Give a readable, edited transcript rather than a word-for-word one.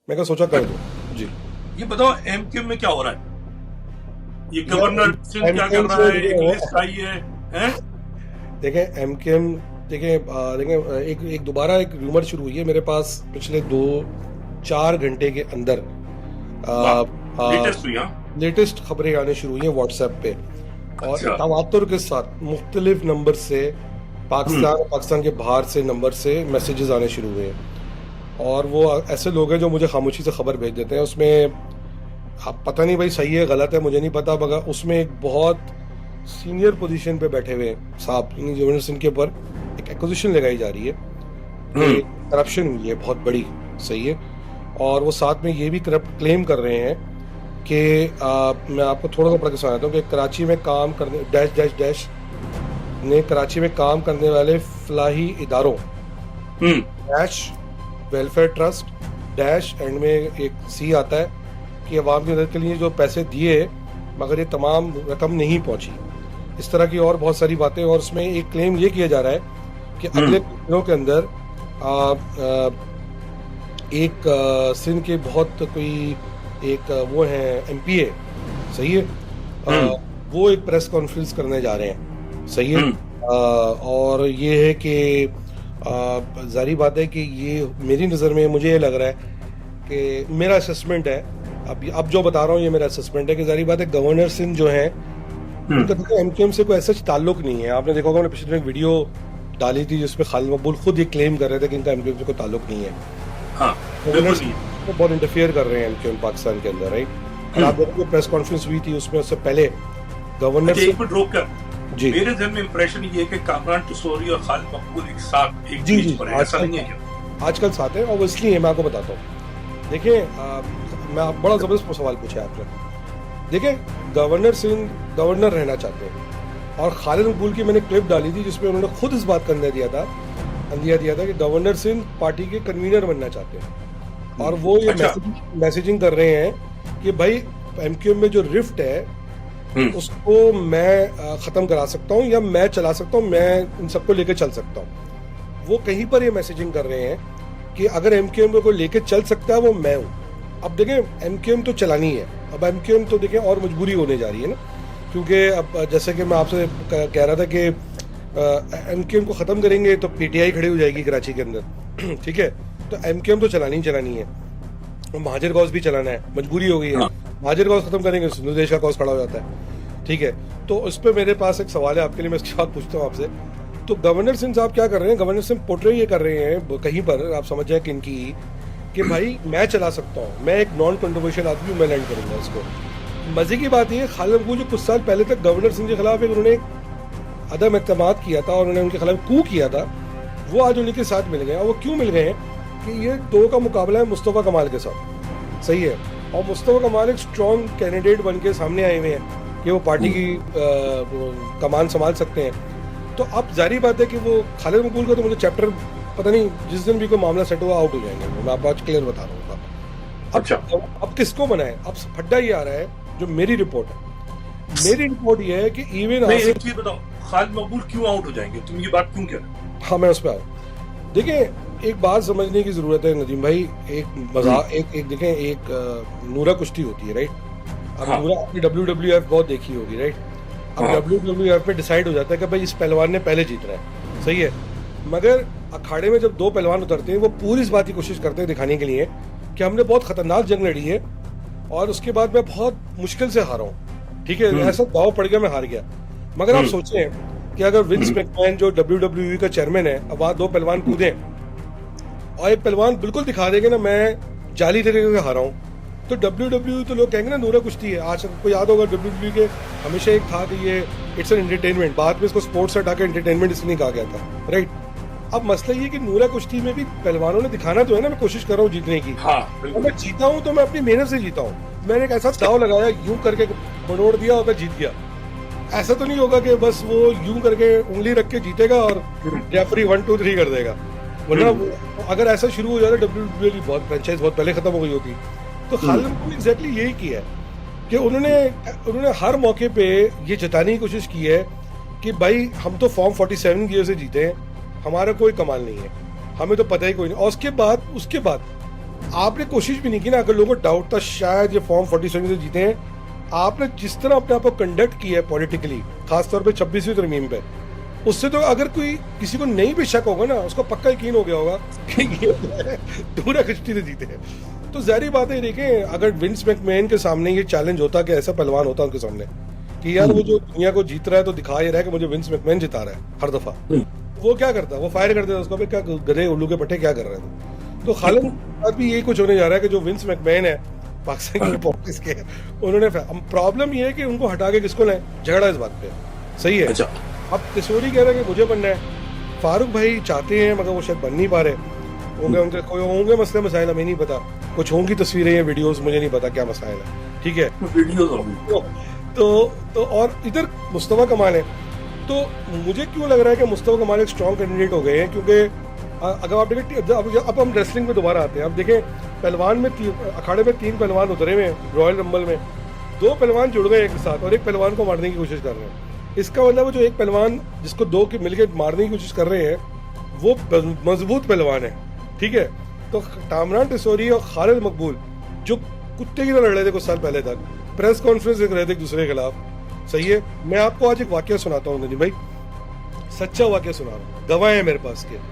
मैं क्या सोचा कर दो जी। ये बताओ एमक्यू में क्या हो रहा है? ये गवर्नर सिंह क्या कर एमकेएम रहा से है? एक लिस्ट आई है, हैं? देखें एमकेएम, देखें एक एक दोबारा एक रूमर शुरू हुई है मेरे पास पिछले 2-4 घंटे के अंदर। वाह, लेटेस्ट हुई, हाँ? लेटेस्ट खबरें आने शुरू हुई हैं व्हाट्सएप पे, और अच्छा। तवातुर के साथ मुख्तलिफ नंबर से, पाकिस्तान के बाहर से नंबर से मैसेजेस आने शुरू हुए हैं। और वो ऐसे लोग हैं जो मुझे खामोशी से खबर भेज देते हैं। उसमें अब पता नहीं भाई सही है गलत है मुझे नहीं पता, मगर उसमें एक बहुत सीनियर पोजीशन पे बैठे हुए साहब गवर्नर सिंह के ऊपर एक एक्विजिशन लगाई जा रही है कि करप्शन हुई है बहुत बड़ी, सही है। और वो साथ में ये भी करप्ट क्लेम कर रहे हैं कि मैं आपको थोड़ा सा पढ़ के सुनाता हूँ कि कराची में काम करने डैश डैश डैश ने कराची में काम करने वाले फलाही इदारों dash welfare trust dash and में एक सी आता है कि अवाम की मदद के लिए जो पैसे दिए मगर ये तमाम रकम नहीं पहुंची, इस तरह की और बहुत सारी बातें। और उसमें एक क्लेम ये किया जा रहा है कि अगले दिनों के अंदर एक सिंध के बहुत कोई एक वो है एमपीए, सही है, वो एक प्रेस कॉन्फ्रेंस करने जा रहे हैं, सही है। और ये है कि जारी बात है कि ये मेरी नज़र में मुझे ये लग रहा है कि मेरा असेसमेंट है, अब जो बता रहा हूँ ये मेरा असेसमेंट है कि जारी बात है गवर्नर सिंह जो है उनका एमकेएम से कोई ऐसा ताल्लुक नहीं है। आपने देखा होगा मैंने पिछले एक वीडियो डाली थी जिसमें खालिद मकबूल खुद ये क्लेम कर रहे थे कि इनका एमकेएम से कोई ताल्लुक नहीं है। हाँ, गवर्नर सिंह को बहुत इंटरफियर कर रहे हैं एमकेएम पाकिस्तान के अंदर, राइट। और आप देखो प्रेस कॉन्फ्रेंस हुई थी उसमें उससे पहले गवर्नर एक मिनट रोक कर, जी मेरे जहन में इंप्रेशन ये है कि कामरान टसूरी और खालिद मकबूल एक साथ एक जी पेज जी पर है, ऐसा नहीं है क्या? आजकल साथ है और वो इसलिए मैं आपको बताता हूँ। देखिए मैं बड़ा जबरदस्त सवाल पूछा आपने। देखिए गवर्नर सिंह गवर्नर रहना चाहते हैं और खालिद मकबूल की मैंने क्लिप डाली थी जिसमें उन्होंने खुद इस बात का अंदिया दिया था कि गवर्नर सिंह पार्टी के कन्वीनर बनना चाहते हैं। और वो ये मैसेजिंग कर रहे हैं कि भाई एमक्यूएम में जो रिफ्ट है उसको मैं ख़त्म करा सकता हूँ या मैं चला सकता हूँ, मैं इन सबको लेकर चल सकता हूँ। वो कहीं पर ये मैसेजिंग कर रहे हैं कि अगर एमक्यूएम को लेकर चल सकता है वो मैं हूँ। अब देखें एमक्यूएम तो चलानी है, अब एमक्यूएम तो देखें और मजबूरी होने जा रही है ना, क्योंकि अब जैसे कि मैं आपसे कह रहा था कि एमक्यूएम को ख़त्म करेंगे तो पीटीआई खड़ी हो जाएगी कराची के अंदर, ठीक है। तो एमक्यूएम तो चलानी है, महाजिर कॉज भी चलाना है, मजबूरी हो गई है। महाजिर कॉज खत्म करेंगे सिंधु देश का कॉज खड़ा हो जाता है, ठीक है। तो उस पर मेरे पास एक सवाल है आपके लिए, मैं इसके बाद पूछता हूँ आपसे। तो गवर्नर सिंह साहब क्या कर रहे हैं? गवर्नर सिंह पोर्ट्रे ये कर रहे हैं कहीं पर, आप समझ जाए किनकी, कि भाई मैं चला सकता हूँ, मैं एक नॉन कंट्रोवर्शियल आदमी हूँ, मैं लैंड करूंगा इसको। मजे की बात ये खालिद मकबूल जो कुछ साल पहले तक गवर्नर सिंह के खिलाफ एक उन्होंने अदम एतमाद किया था और उन्होंने उनके खिलाफ कू किया था, वो आज उन्हीं के साथ मिल गए। और वो क्यों मिल गए हैं कि ये दो का मुकाबला है मुस्तफ़ा कमाल के साथ, सही है। और मुस्तफ़ा कमाल एक स्ट्रॉन्ग कैंडिडेट बन के सामने आए हुए हैं कि वो पार्टी की कमान संभाल सकते हैं। तो अब जारी बात है कि वो खालिद मकबूल का तो मुझे चैप्टर पता नहीं, जिस दिन भी कोई मामला सेट हुआ आउट हो जाएंगे, मैं आपको आज क्लियर बता रहा हूँ। अच्छा, अब किसको बनाए? अब फड्डा ये आ रहा है जो मेरी रिपोर्ट है, मेरी रिपोर्ट ये है कि इवन एक चीज बताओ, खालिद मकबूल क्यों आउट हो जाएंगे? तुम ये बात क्यों कह रहे हो? हाँ मैं उस पर आऊँ। देखिए एक बात समझने की जरूरत है नदीम भाई, एक मजाक एक देखें, एक नूरा कुश्ती होती है, राइट। अब नूरा आपने WWF बहुत देखी होगी, राइट। अब WWF में डिसाइड हो जाता है कि भाई इस पहलवान ने पहले जीतना है, सही है। मगर अखाड़े में जब दो पहलवान उतरते हैं वो पूरी इस बात की कोशिश करते हैं दिखाने के लिए कि हमने बहुत खतरनाक जंग लड़ी है और उसके बाद मैं बहुत मुश्किल से हारा हूँ, ठीक है, ऐसा दाव पड़ गया मैं हार गया। मगर आप सोचें कि अगर विंस मैकमैन जो WWE का चेयरमैन है, अब वहां दो पहलवान कूदे और एक पहलवान बिल्कुल दिखा देंगे ना मैं जाली तरीके से हारा हूँ, तो WWE तो लोग कहेंगे ना नूरा कुश्ती है। आज आपको याद होगा WWE के हमेशा एक था कि ये इट्स एन एंटरटेनमेंट, बाद में इसको स्पोर्ट्स से हटा के एंटरटेनमेंट इसलिए कहा गया था, राइट। अब मसला ये कि नूरा कुश्ती में भी पहलवानों ने दिखाना तो है ना मैं कोशिश कर रहा हूँ जीतने की। और मैं जीता हूँ तो मैं अपनी मेहनत से जीता हूँ। मैंने एक ऐसा दाव लगाया, यूं करके बड़ोड़ दिया और मैं जीत गया। ऐसा तो नहीं होगा कि बस वो यूं करके उंगली रख के जीतेगा और रेफरी 1 2 3 कर देगा, वरना अगर ऐसा शुरू हो जाता WWE बहुत फ्रेंचाइज बहुत पहले खत्म हो गई होती। तो खालिद ने एग्जैक्टली यही किया है कि उन्होंने हर मौके पे ये जताने की कोशिश की है कि भाई हम तो फॉर्म 47 की वजह से जीते हैं, हमारा कोई कमाल नहीं है, हमें तो पता ही कोई नहीं। और उसके बाद आपने कोशिश भी नहीं की ना, अगर लोगों को डाउट था शायद ये फॉर्म 47 से जीते हैं, आपने जिस तरह अपने आप को कंडक्ट किया है पॉलिटिकली, खासतौर पे 26वीं तरमीम पे, उससे तो अगर कोई किसी को नहीं भी शक होगा ना, उसको पक्का यकीन हो गया होगा कि ये दूरा कश्ती से जीते हैं। तो जाहिर बात है, देखें अगर विंस मैकमैन के सामने ये चैलेंज होता कि ऐसा पहलवान होता उनके सामने कि यार वो जो दुनिया को जीत रहा है तो दिखा ये रहा है कि मुझे विंस मैकमैन जिता रहा है हर दफा, वो क्या करता, वो फायर कर देता उसको, क्या गधे उल्लू के पट्टे क्या कर रहे थे। तो खालिद के साथ भी यही कुछ होने जा रहा है कि जो विंस मैकमैन है पाकिस्तान की पॉलिटिक्स के, उन्होंने प्रॉब्लम ये है कि उनको हटा के किसको लाए, झगड़ा इस बात पे सही है। अच्छा। अब किशोरी कह रहे हैं कि मुझे बनना है, फारूक भाई चाहते हैं मगर वो शायद बन नहीं पा रहे होंगे, उनके कोई होंगे मसले मसाइल, हमें नहीं पता, कुछ होंगी तस्वीरें या वीडियोस, मुझे नहीं पता क्या मसाइल है, ठीक है। वीडियोस होंगी तो और इधर मुस्तफा कमाल है, तो मुझे क्यों लग रहा है कि मुस्तफा कमाल एक स्ट्रॉन्ग कैंडिडेट हो गए हैं, क्योंकि अगर आप देखें, अब हम रेसलिंग में दोबारा आते हैं। अब देखें पहलवान में अखाड़े में 3 पहलवान उतरे हुए हैं रॉयल रंबल में, 2 पहलवान जुड़ गए एक साथ और एक पहलवान को मारने की कोशिश कर रहे हैं। इसका मतलब जो एक पहलवान जिसको 2 के मिलकर मारने की कोशिश कर रहे हैं वो मजबूत पहलवान है, ठीक है। तो कामरान टिसोरी और खालिद मकबूल जो कुत्ते की तरह लड़ रहे थे कुछ साल पहले तक, प्रेस कॉन्फ्रेंस कर रहे थे एक दूसरे के खिलाफ, सही है। मैं आपको आज एक वाकया सुनाता हूँ भाई, सच्चा वाकया सुना रहा हूँ, गवाह है मेरे पास के।